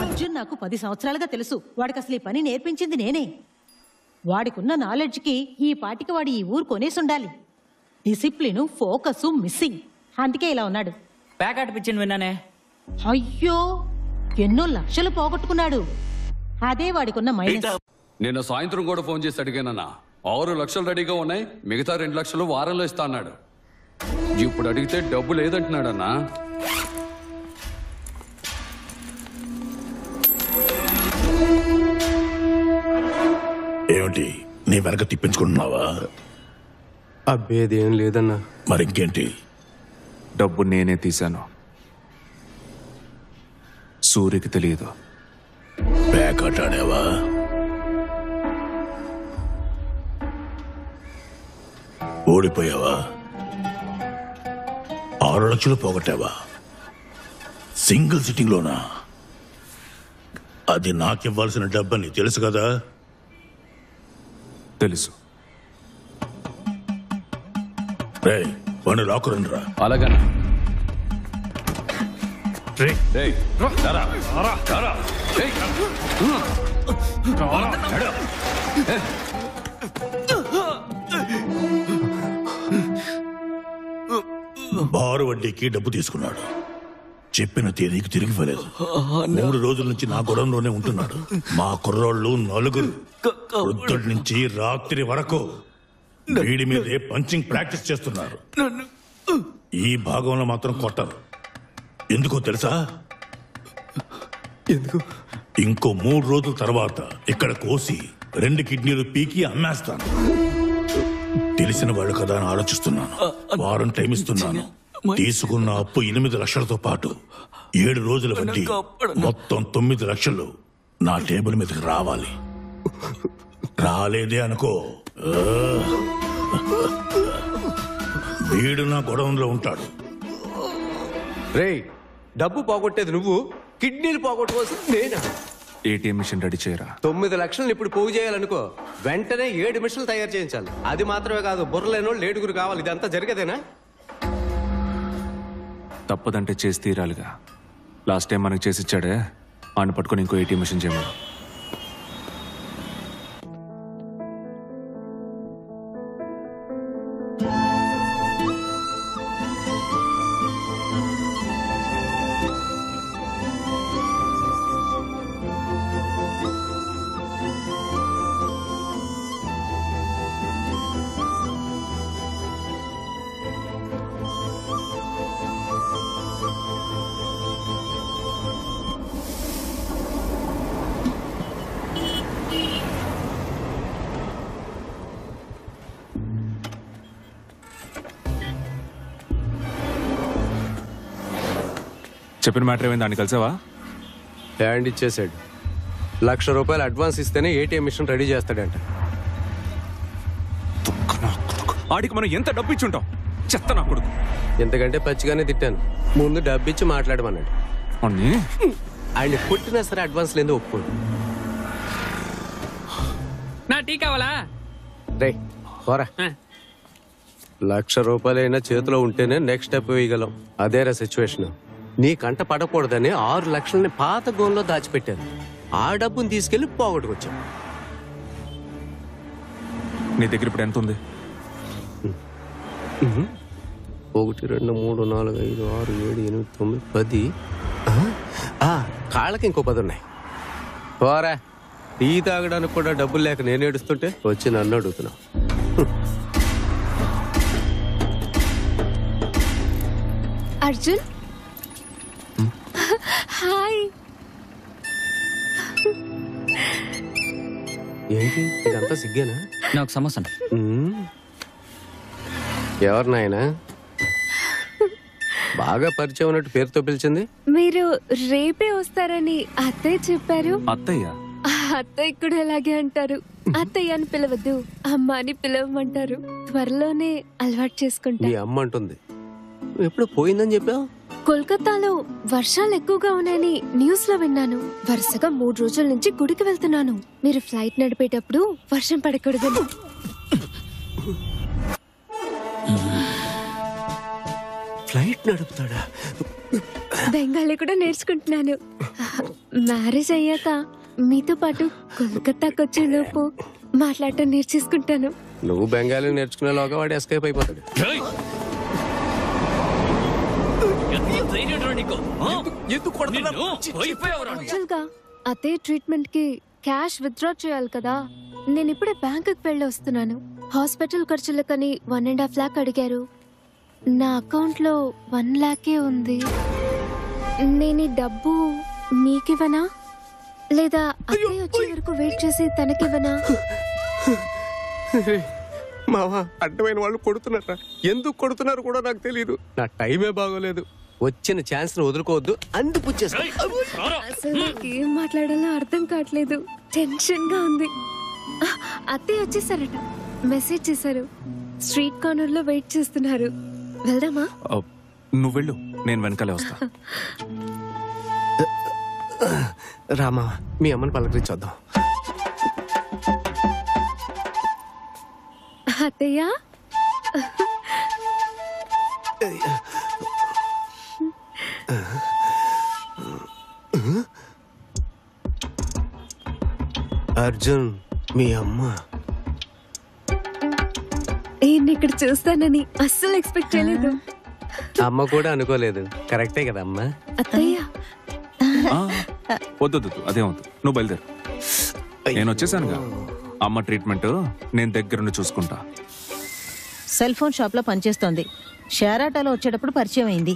అర్జున్ నాకు 10 సంవత్సరాలుగా తెలుసు. వాడికి అసలు ఈ పని నేర్పించింది నేనే. వాడికున్న నాలెడ్జ్కి ఈ పాటికి వాడి ఈ ఊరు కొనేసుండాలి. Discipline, focus missing. అందుకే ఇలా ఉన్నాడు. ప్యాకెట్ పిచ్చింది విన్నానే. అయ్యో, ఎన్నో లక్షలు పోగొట్టుకున్నాడు. అదే వాడికున్న మైనస్. నిన్న సాయంత్రం కూడా ఫోన్ చేసి అడిగానన్నా. 6 లక్షలు రెడీగా ఉన్నాయి, మిగతా 2 లక్షలు వారంలో ఇస్తా అన్నాడు. ఇప్పుడు అడిగితే డబ్బు లేదంటున్నాడన్నా. ఏమిటి నీ వెనక తిప్పించుకుంటున్నావా? అబ్బేదేం లేదన్నా. మరింకేంటి? డబ్బు నేనే తీశాను, సూర్యకి తెలియదు. ప్యాకెట్ ఆడావా? ఓడిపోయావా? 6 లక్షలు పోగొట్టావా? సింగిల్ సిట్టింగ్ లోనా? అది నాకివ్వాల్సిన డబ్బని తెలుసు కదా? తెలుసు. రే, వాడిని లాక్కురండిరా. అలాగనా? బారు వడ్డీకి డబ్బు తీసుకున్నాడు. చెప్పిన తేదీకి తిరిగి ఇవ్వలేదు. 3 రోజుల నుంచి నా గొడవలోనే ఉంటున్నాడు. మా కుర్రోళ్ళు 4 పొద్దుటి నుంచి రాత్రి వరకు వీడి మీదే పంచింగ్ ప్రాక్టీస్ చేస్తున్నారు. ఈ భాగంలో మాత్రం కొట్టరు. ఎందుకో తెలుసా? ఎందుకు? ఇంకో 3 రోజుల తర్వాత ఇక్కడ కోసి 2 కిడ్నీలు పీకి అమ్మేస్తాను. తెలిసిన వాళ్ళు కదా అని ఆలోచిస్తున్నాను. వారం టైం ఇస్తున్నాను. తీసుకున్న అప్పు 8 లక్షలతో పాటు 7 రోజుల వడ్డీ మొత్తం 9 లక్షలు నా టేబుల్ మీదకి రావాలి. రాలేదే అనుకో, వీడు నా గొడవంలో ఉంటాడు. రేయ్, డబ్బు పోగొట్టేది నువ్వు, కిడ్నీలు పోగొట్టుకోవాల్సింది నేనా? ఏటీఎం మిషన్ రెడీ చేయరా. 9 లక్షలను ఇప్పుడు పోగు చేయాలనుకో, వెంటనే 7 మిషన్లు తయారు చేయించాలి. అది మాత్రమే కాదు, బుర్రలేనోళ్ళు 7 కావాలి. ఇదంతా జరిగేదేనా? తప్పదంటే చేసి తీరాలిగా. లాస్ట్ టైం మనకు చేసి ఇచ్చాడే, ఆయన పట్టుకొని ఇంకో ఏటీఎం మిషన్ చేయమను. చెప్పిన మ్యాటర్ ఏమైంది? దాన్ని కలిసావా? హ్యాండ్ ఇచ్చేసాడు. ₹1,00,000 అడ్వాన్స్ ఇస్తేనే ఏటీఎం మిషన్ రెడీ చేస్తాడంట. ఆడికి మనం ఎంత డబ్బు ఇచ్చి ఉంటాం? చెత్త నా కొడుకు. ఎంతకంటే పచ్చిగానే తిట్టాను. ముందు డబ్బు ఇచ్చి మాట్లాడమన్నాడు. ఆయన కొట్టినా సరే అడ్వాన్స్ లేదు, ఒప్పుకోడు. నా టీ కావాలా? రే పోరా. ₹1,00,000 చేతిలో ఉంటేనే నెక్స్ట్ స్టెప్ వేయగలం. అదేరా సిచ్యువేషన్. నీ కంట పడకూడదని 6 లక్షలని పాత గోన్లో దాచిపెట్టాను. ఆ డబ్బుని తీసుకెళ్లి పోగొట్టుకొచ్చాను. నీ దగ్గర ఇప్పుడు ఎంత ఉంది? 1 2 3 4 5 6 7 8 9 10. కాళ్ళకి ఇంకో 10 ఉన్నాయి. పోరా. టీ తాగడానికి కూడా డబ్బులు లేక నేను ఏడుస్తుంటే వచ్చి నన్ను అడుగుతున్నావు. అర్జున్, హాయ్. ఏంటి ఇదంతా సిగ్గేనా? నాకు సమస్య. ఎవరు నాయనా? బాగా పరిచయం ఉన్నట్టు పేరుతో పిలిచింది. మీరు రేపే వస్తారని అత్తయ్య చెప్పారు. అత్తయ్య? అత్తయ్య కూడా అలాగే అంటారు. అత్తయ్య అని పిలవద్దు, అమ్మ అని పిలవమంటారు. త్వరలోనే అలవాటు చేసుకుంటా. మీ అమ్మ అంటుంది. ఎప్పుడు పోయిందని చెప్పావు? కోల్కతాలో వర్షాలు ఎక్కువగా ఉన్నాయని న్యూస్ లో విన్నాను. వరుసగా 3 రోజుల నుంచి గుడికి వెళ్తున్నాను. మీరు ఫ్లైట్ నడిపేటప్పుడు వర్షం పడకూడదని. ఫ్లైట్ నడుపుతాడా? బెంగాలీ కూడా నేర్చుకుంటున్నాను. మ్యారేజ్ అయ్యాక మీతో పాటు కోల్కతాకి వచ్చే లోపు మాట్లాడటం నేర్చేసుకుంటాను. నువ్వు బెంగాలీ నేర్చుకునేలోగా వాడు ఎస్కేప్ అయిపోతాడు. యాక్చువల్గా అదే ట్రీట్మెంట్ కి క్యాష్ విత్డ్రా చేయాలి కదా. నేను ఇప్పుడే బ్యాంకుకి వెళ్ళి వస్తున్నాను. హాస్పిటల్ ఖర్చులకని 1.5 lakh అడిగారు. నా అకౌంట్ లో 1 lakh ఉంది. నేను ఈ డబ్బు మీకివ్వనా లేదా అత్తయ్య వచ్చే వరకు వెయిట్ చేసి తనకివ్వనా? మావా, అడ్డమైన వాళ్ళు కొడుతున్నారా? ఎందుకు కొడుతున్నారు కూడా నాకు తెలియదు. నా టైమే బాగోలేదు. వచ్చిన ఛాన్స్ ను వదులుకోవద్దు. అసలు నాకు ఏం మాట్లాడాలో అర్థం కావట్లేదు. టెన్షన్ గా ఉంది. అత్తయ్య వచ్చేసారట. మెసేజ్ చేశారు. స్ట్రీట్ కార్నర్ లో వెయిట్ చేస్తున్నారు. వెళ్దామా? నువ్వు వెళ్ళు, నేను వెనకాలే వస్తా. రామా, మీ అమ్మని పలకరించొద్దాం. అత్తయ్య, అర్జున్, మీ అమ్మ ఈయన్ని ఇక్కడ చూస్తానని అస్సలు ఎక్స్పెక్ట్ చేయలేదు. అమ్మ కూడా అనుకోలేదు. కరెక్టే కదా అమ్మ? అత్తయ్య, వద్దు, అదే వద్దు, నువ్వు బయలుదేరు. నేను వచ్చేసానుగా. అమ్మ ట్రీట్మెంట్ నేను దగ్గరుండి చూసుకుంటా. సెల్ ఫోన్ షాప్లో పనిచేస్తోంది. షేర్ ఆటోలో వచ్చేటప్పుడు పరిచయం అయింది.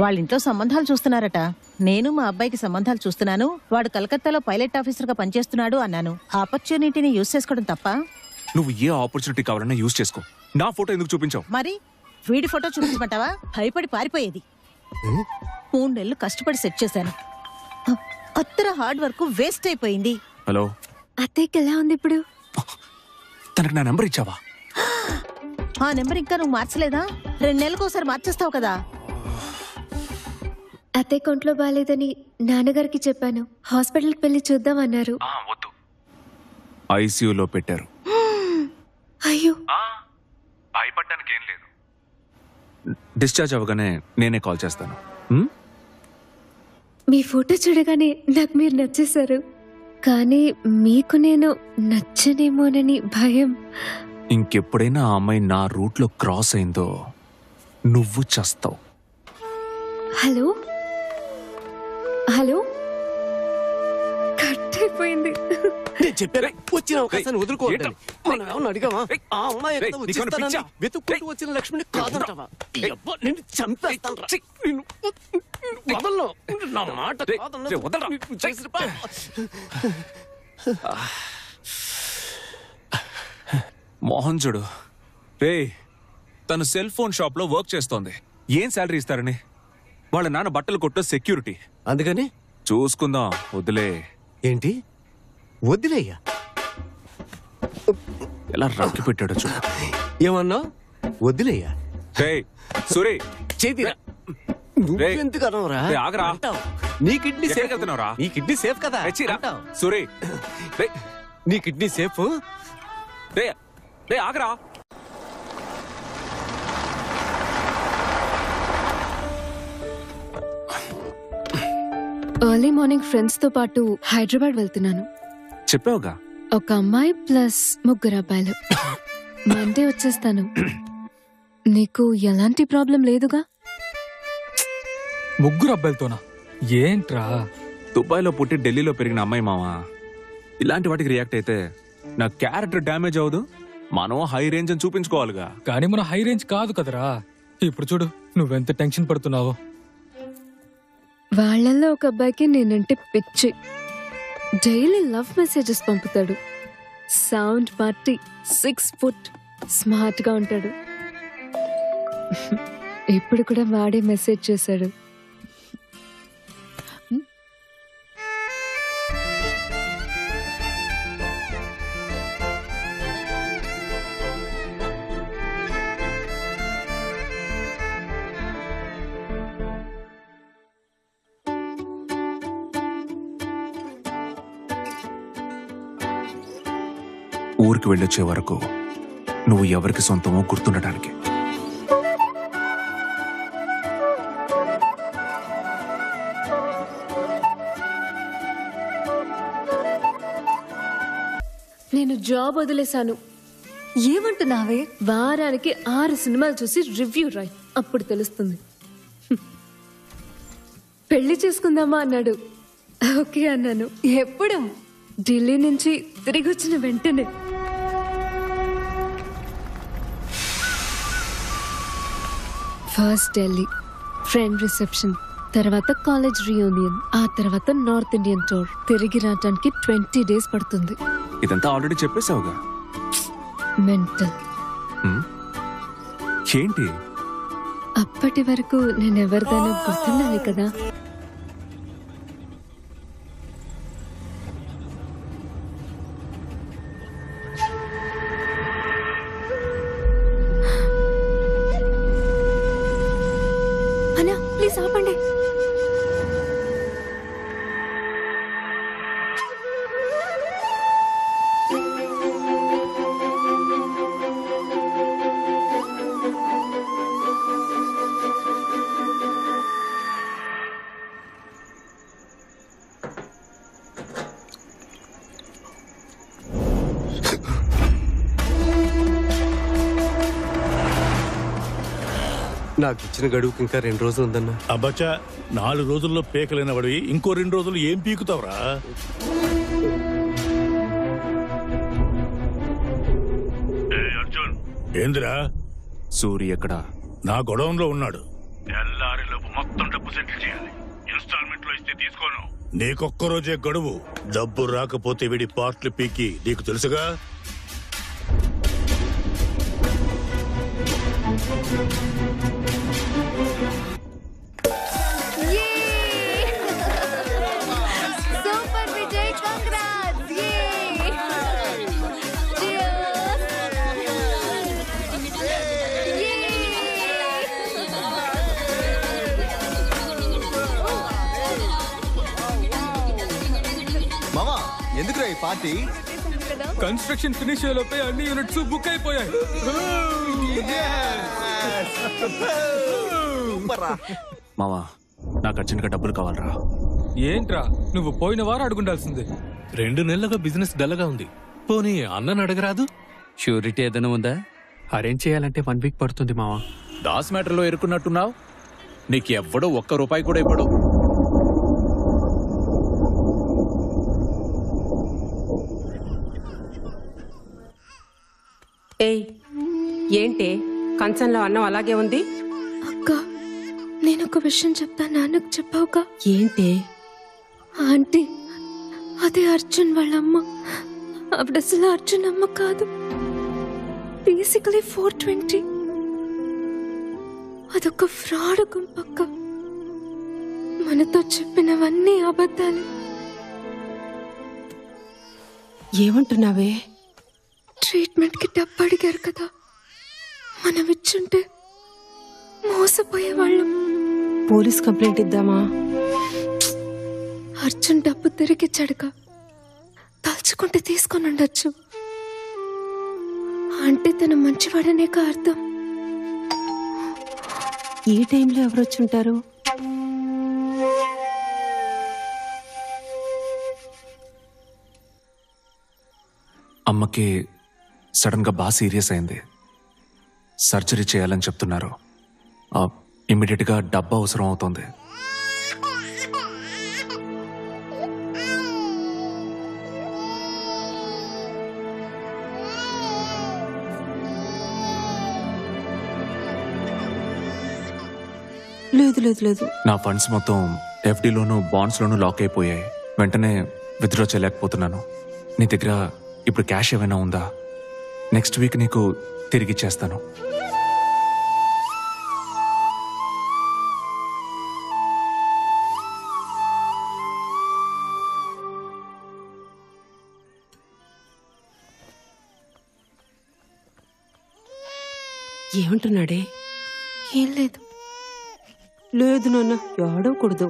వాళ్ళ ఇంట్లో సంబంధాలు చూస్తున్నారట. నేను మా అబ్బాయికి సంబంధాలు చూస్తున్నాను. వాడు కలకత్తాలో పైలట్ ఆఫీసర్గా పనిచేస్తున్నాడు అన్నాను. ఆపర్చునిటీని యూజ్ చేసుకోవడం తప్ప? నువ్వు ఏ ఆపర్చునిటీ కావాలన్నా యూజ్ చేసుకో. నా ఫోటో ఎందుకు చూపించావు? మరి వీడి ఫోటో చూపించమంటావా? భయపడి పారిపోయేది. 3 నెలలు కష్టపడి సెట్ చేశాను. అత్తర హార్డ్ వర్క్ వేస్ట్ అయిపోయింది. హలో, అత్తయ్యకి ఎలా ఉంది ఇప్పుడు? తనకు నా నెంబర్ ఇచ్చావా? ఆ నెంబర్ ఇంకా నువ్వు మార్చలేదా? 2 నెలలకు ఒకసారి మార్చేస్తావు కదా. అత్తయ్య కొంట్లో బాగాలేదని నాన్నగారికి చెప్పాను. హాస్పిటల్కి వెళ్ళి చూద్దామన్నారు. వద్దు, ఐసీయూలో పెట్టారు. అయ్యో, భయపడ్డానికి ఏం లేదు. డిశ్చార్జ్ అవ్వగానే నేనే కాల్ చేస్తాను. మీ ఫోటో చూడగానే నాకు మీరు నచ్చేశారు. కానీ మీకు నేను నచ్చనేమోనని భయం. ఇంకెప్పుడైనా ఆ అమ్మాయి నా రూట్ లో క్రాస్ అయిందో నువ్వు చస్తావు. హలో హలో, కట్ అయిపోయింది. నేను చెప్పారా, వచ్చిన అవకాశాన్ని వదులుకోవద్దని. మనం ఏమన్నా అడిగావా? ఆ అమ్మాయి ఎక్కడ వచ్చేస్తానని వెతుక్కుంటూ వచ్చిన లక్ష్మిని కాదంటావా? ఈ అబ్బా, నిన్ను చంపేస్తాను రా. నిన్ను వదలను. నా మాట కాదన్నా. నువ్వు చేసిన పని. మోహన్ చూడు రే, తను సెల్ ఫోన్ షాప్ లో వర్క్ చేస్తోంది. ఏం శాలరీ ఇస్తారని? వాళ్ళ నాన్న బట్టలు కొట్ట సెక్యూరిటీ. అందుకని చూసుకుందాం, వదిలే. ఏంటి వదిలేయ్యా? ఎలా రాకి పెట్టాడో చూడు. ఏమన్నా వదిలేయ్యా? సురే, చేతిరా. నువ్వెందుకు అనవరా? ఆగరా. నీ కిడ్నీ సేఫ్ వెళ్తున్నావురా? నీ కిడ్నీ సేఫ్ కదా? సురే, నీ కిడ్నీ సేఫ్. ఆగరా. ఎర్లీ మార్నింగ్ ఫ్రెండ్స్ తో పాటు హైదరాబాద్ వెళ్తున్నాను. చెప్పావుగా. ఒక అమ్మాయి ప్లస్ 3 అబ్బాయిలు. మండే వచ్చేస్తాను. నీకు ఎలాంటి ప్రాబ్లం లేదుగా? 3 అబ్బాయిలతోనా? ఏంట్రా? దుబాయ్లో పుట్టి ఢిల్లీలో పెరిగిన అమ్మాయి మావా. ఇలాంటి వాటికి రియాక్ట్ అయితే నా క్యారెక్టర్ డ్యామేజ్ అవదు. మనం హై రేంజ్ అని చూపించుకోవాలిగా. కానీ మన హై రేంజ్ కాదు కదరా. ఇప్పుడు చూడు నువ్వెంత టెన్షన్ పడుతున్నావో. వాళ్ళల్లో ఒక అబ్బాయికి నేనంటే పిచ్చి. డైలీ లవ్ మెసేజెస్ పంపుతాడు. సౌండ్ పార్టీ, 6 foot, స్మార్ట్ గా ఉంటాడు. ఇప్పుడు కూడా వాడే మెసేజ్ చేశాడు. ఊరికి వెళ్ళొచ్చే వరకు నువ్వు ఎవరికి సొంతమో గుర్తుండటానికి. నేను జాబ్ వదిలేశాను. ఏమంటున్నావే? వారానికి 6 సినిమాలు చూసి రివ్యూ రాయ్, అప్పుడు తెలుస్తుంది. పెళ్లి చేసుకుందామా అన్నాడు. ఓకే అన్నాను. ఎప్పుడు? ఢిల్లీ నుంచి తిరిగి వచ్చిన వెంటనే. ఫస్ట్ ఢిల్లీ ఫ్రెండ్ రిసెప్షన్, తర్వాత కాలేజ్ రీయూనియన్, ఆ తర్వాత నార్త్ ఇండియన్ టూర్. తిరిగి రావడానికి 20 days పడుతుంది. ఇదంతా ఆల్రెడీ చెప్పేసావుగా. మెంటల్. ఏంటి? అప్పటి వరకు నేను ఎవరిదైనా గుర్తుండాలి కదా. అన్నా ప్లీజ్ ఆపండి. నాకు ఇచ్చిన గడువుకి ఇంకా 2 రోజులు ఉందన్నా. అబ్బచ్చా, 4 రోజుల్లో పేకలైన వాడివి ఇంకో 2 రోజులు ఏం పీకుతావురా? అర్జున్, ఏందిరా? సూరి ఎక్కడా? నా గొడవంలో ఉన్నాడు. తెల్లారిలోపు మొత్తం డబ్బు సెటిల్ చేయాలి. ఇన్స్టాల్మెంట్ లో ఇస్తే తీసుకోను. నీకొక్క రోజే గడువు. డబ్బు రాకపోతే వీడి పార్ట్లు పీకి నీకు తెలుసుగా. Super Vijay, congrats. మామా ఎందుకు ఈ పార్టీ? కన్స్ట్రక్షన్ ఫినిష్ అయ్యేలోపే అన్ని యూనిట్స్ బుక్ అయిపోయాయి. మావా, నాకు అర్జెంట్గా డబ్బులు కావాలరా. ఏంట్రా నువ్వు పోయిన వారం అడుగుండాల్సింది. 2 నెలలుగా బిజినెస్ డల్గా ఉంది. పోనీ అన్నను అడగరాదు? షూరిటీ ఏదైనా ఉందా? అరేంజ్ చేయాలంటే 1 వీక్ పడుతుంది మావా. దాస్ మ్యాటర్లో ఎరుకున్నట్టున్నావు. నీకు ఎవ్వడో 1 రూపాయి కూడా ఇవ్వడు. ఏయ్, ఏంటి కంచంలో అన్నం అలాగే ఉంది? అక్క, నేను ఒక విషయం చెప్తా, నాన్నకు చెప్పావుగా. ఏంటి? ఆంటీ, అదే అర్జున్ వాళ్ళ అమ్మ. ఆవిడ అసలు అర్జున్ అమ్మ కాదు. బేసికలీ 420. అదొక ఫ్రాడ్ గుంపక్క. మనతో చెప్పినవన్నీ అబద్ధాలు. ఏమంటున్నావే? ట్రీట్మెంట్ కి డబ్బు అడిగారు కదా, మనం ఇచ్చుంటే మోసపోయేవాళ్ళం. పోలీస్ కంప్లైంట్ ఇద్దామా? అర్జున్ డబ్బు తిరిగిచ్చాడుగా, తలుచుకుంటే తీసుకొని ఉండొచ్చు. అంటే తన మంచివాడనే అర్థం. ఈ టైంలో ఎవరొచ్చుంటారు? అమ్మకి సడన్ గా బాగా సీరియస్ అయింది. సర్జరీ చేయాలని చెప్తున్నారు. ఇమ్మీడియట్ గా డబ్బు అవసరం అవుతుంది. లేదు లేదు లేదు. నా ఫండ్స్ మొత్తం ఎఫ్డీలోను బాండ్స్లోను లాక్ అయిపోయాయి. వెంటనే విత్డ్రా చేయలేకపోతున్నాను. నీ దగ్గర ఇప్పుడు క్యాష్ ఏమైనా ఉందా? నెక్స్ట్ వీక్ నీకు తిరిగి ఇచ్చేస్తాను. ఏమంటున్నాడే? ఏం లేదు. లేదు నాన్న, ఏడవకూడదు.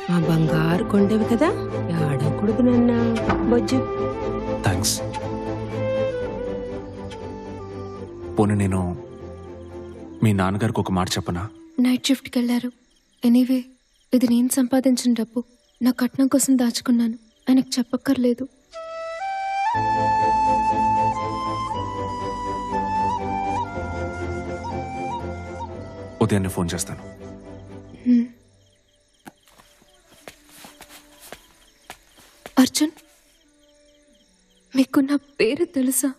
మా బంగారు కొండవి కదా, ఏడవకూడదు నాన్న. బొజ్జు. థ్యాంక్స్. పోనీ నేను మీ నాన్నగారికి ఒక మాట చెప్పనా? నైట్ షిఫ్ట్కి వెళ్ళారు. ఎనీవే, ఇది నేను సంపాదించిన డబ్బు. నా కట్నం కోసం దాచుకున్నాను, ఆయనకు చెప్పక్కర్లేదు. ఉదయాన్నే ఫోన్ చేస్తాను. అర్జున్, మీకు నా పేరు తెలుసా?